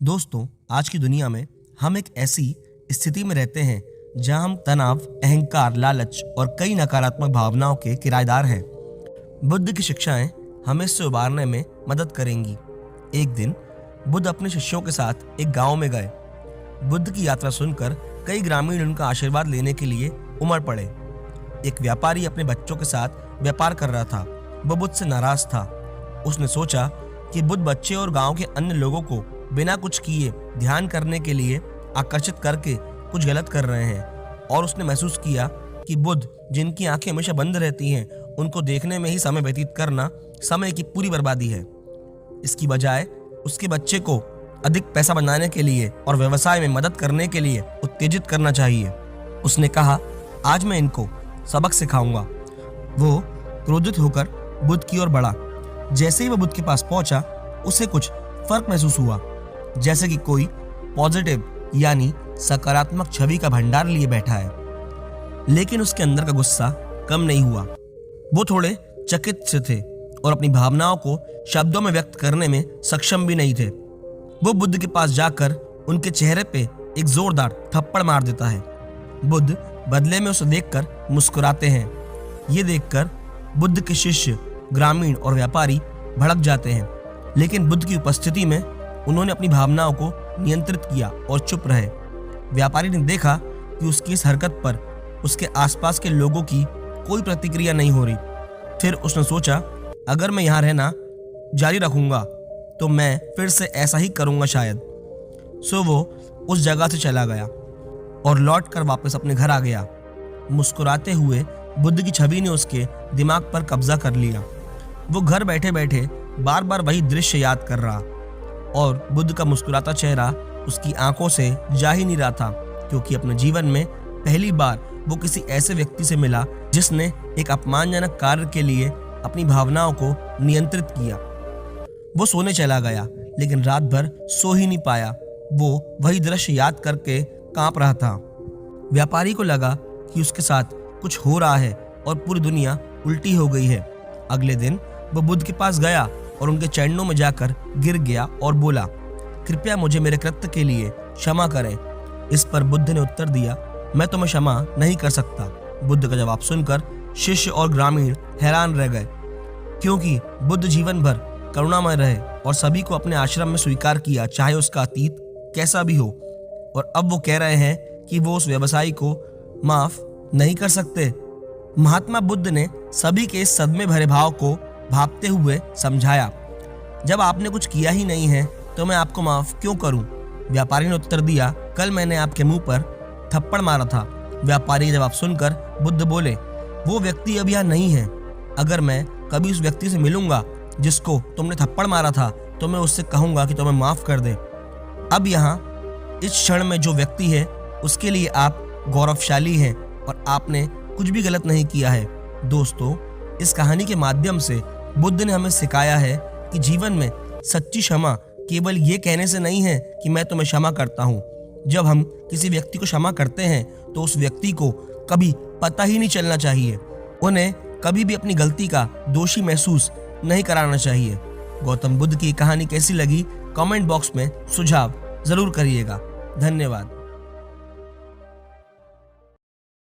दोस्तों, आज की दुनिया में हम एक ऐसी स्थिति में रहते हैं जहां हम तनाव, अहंकार, लालच और कई नकारात्मक भावनाओं के किराएदार हैं। बुद्ध की शिक्षाएं हमें इससे उबारने में मदद करेंगी। एक दिन बुद्ध अपने शिष्यों के साथ एक गांव में गए। बुद्ध की यात्रा सुनकर कई ग्रामीण उनका आशीर्वाद लेने के लिए उमड़ पड़े। एक व्यापारी अपने बच्चों के साथ व्यापार कर रहा था। वह बुद्ध से नाराज था। उसने सोचा कि बुद्ध बच्चे और गांव के अन्य लोगों को बिना कुछ किए ध्यान करने के लिए आकर्षित करके कुछ गलत कर रहे हैं, और उसने महसूस किया कि बुद्ध, जिनकी आंखें हमेशा बंद रहती हैं, उनको देखने में ही समय व्यतीत करना समय की पूरी बर्बादी है। इसकी बजाय उसके बच्चे को अधिक पैसा बनाने के लिए और व्यवसाय में मदद करने के लिए उत्तेजित करना चाहिए। उसने कहा, आज मैं इनको सबक सिखाऊंगा। वो क्रोधित होकर बुद्ध की ओर बढ़ा। जैसे ही वह बुद्ध के पास पहुंचा, उसे कुछ फर्क महसूस हुआ, जैसे कि कोई पॉजिटिव यानी सकारात्मक छवि का भंडार लिए बैठा है। लेकिन उसके अंदर का गुस्सा कम नहीं हुआ। वो थोड़े चकित से थे और अपनी भावनाओं को शब्दों में व्यक्त करने में सक्षम भी नहीं थे। वो बुद्ध के पास जाकर उनके चेहरे पे एक जोरदार थप्पड़ मार देता है। बुद्ध बदले में उसे देखकर मुस्कुराते हैं। ये देखकर बुद्ध के शिष्य, ग्रामीण और व्यापारी भड़क जाते हैं, लेकिन बुद्ध की उपस्थिति में उन्होंने अपनी भावनाओं को नियंत्रित किया और चुप रहे। व्यापारी ने देखा कि उसकी इस हरकत पर उसके आसपास के लोगों की कोई प्रतिक्रिया नहीं हो रही। फिर उसने सोचा, अगर मैं यहाँ रहना जारी रखूंगा तो मैं फिर से ऐसा ही करूंगा शायद। सो वो उस जगह से चला गया और लौटकर वापस अपने घर आ गया। मुस्कुराते हुए बुद्ध की छवि ने उसके दिमाग पर कब्जा कर लिया। वो घर बैठे बैठे बार बार वही दृश्य याद कर रहा, और बुद्ध का मुस्कुराता चेहरा उसकी आंखों से जा ही नहीं रहा था, क्योंकि अपने जीवन में पहली बार वो किसी ऐसे व्यक्ति से मिला जिसने एक अपमानजनक कार्य के लिए अपनी भावनाओं को नियंत्रित किया। वो सोने चला गया, लेकिन रात भर सो ही नहीं पाया। वो वही दृश्य याद करके कांप रहा था। व्यापारी को लगा कि उसके साथ कुछ हो रहा है और पूरी दुनिया उल्टी हो गई है। अगले दिन वो बुद्ध के पास गया और उनके चरणों में जाकर गिर गया और बोला, कृपया मुझे मेरे कृत्य के लिए क्षमा करें। इस पर बुद्ध ने उत्तर दिया, मैं तुम्हें क्षमा नहीं कर सकता। बुद्ध का जवाब सुनकर शिष्य और ग्रामीण हैरान रह गए, क्योंकि बुद्ध जीवन भर करुणामय रहे और सभी को अपने आश्रम में स्वीकार किया, चाहे उसका अतीत कैसा भी हो। और अब वो कह रहे हैं कि वो उस व्यवसायी को माफ नहीं कर सकते। महात्मा बुद्ध ने सभी के इस सदमे भरे भाव को भापते हुए समझाया, जब आपने कुछ किया ही नहीं है तो मैं आपको माफ क्यों करूं? व्यापारी ने उत्तर दिया, कल मैंने आपके मुंह पर थप्पड़ मारा था। व्यापारी का जवाब सुनकर बुद्ध बोले, वो व्यक्ति अब यहाँ नहीं है। अगर मैं कभी उस व्यक्ति से मिलूंगा जिसको तुमने थप्पड़ मारा था, तो मैं उससे कहूंगा कि तुम्हें माफ कर दे। अब यहाँ इस क्षण में जो व्यक्ति है, उसके लिए आप गौरवशाली हैं और आपने कुछ भी गलत नहीं किया है। दोस्तों, इस कहानी के माध्यम से बुद्ध ने हमें सिखाया है कि जीवन में सच्ची क्षमा केवल ये कहने से नहीं है कि मैं तुम्हें क्षमा करता हूँ। जब हम किसी व्यक्ति को क्षमा करते हैं तो उस व्यक्ति को कभी पता ही नहीं चलना चाहिए। उन्हें कभी भी अपनी गलती का दोषी महसूस नहीं कराना चाहिए। गौतम बुद्ध की कहानी कैसी लगी, कमेंट बॉक्स में सुझाव जरूर करिएगा। धन्यवाद।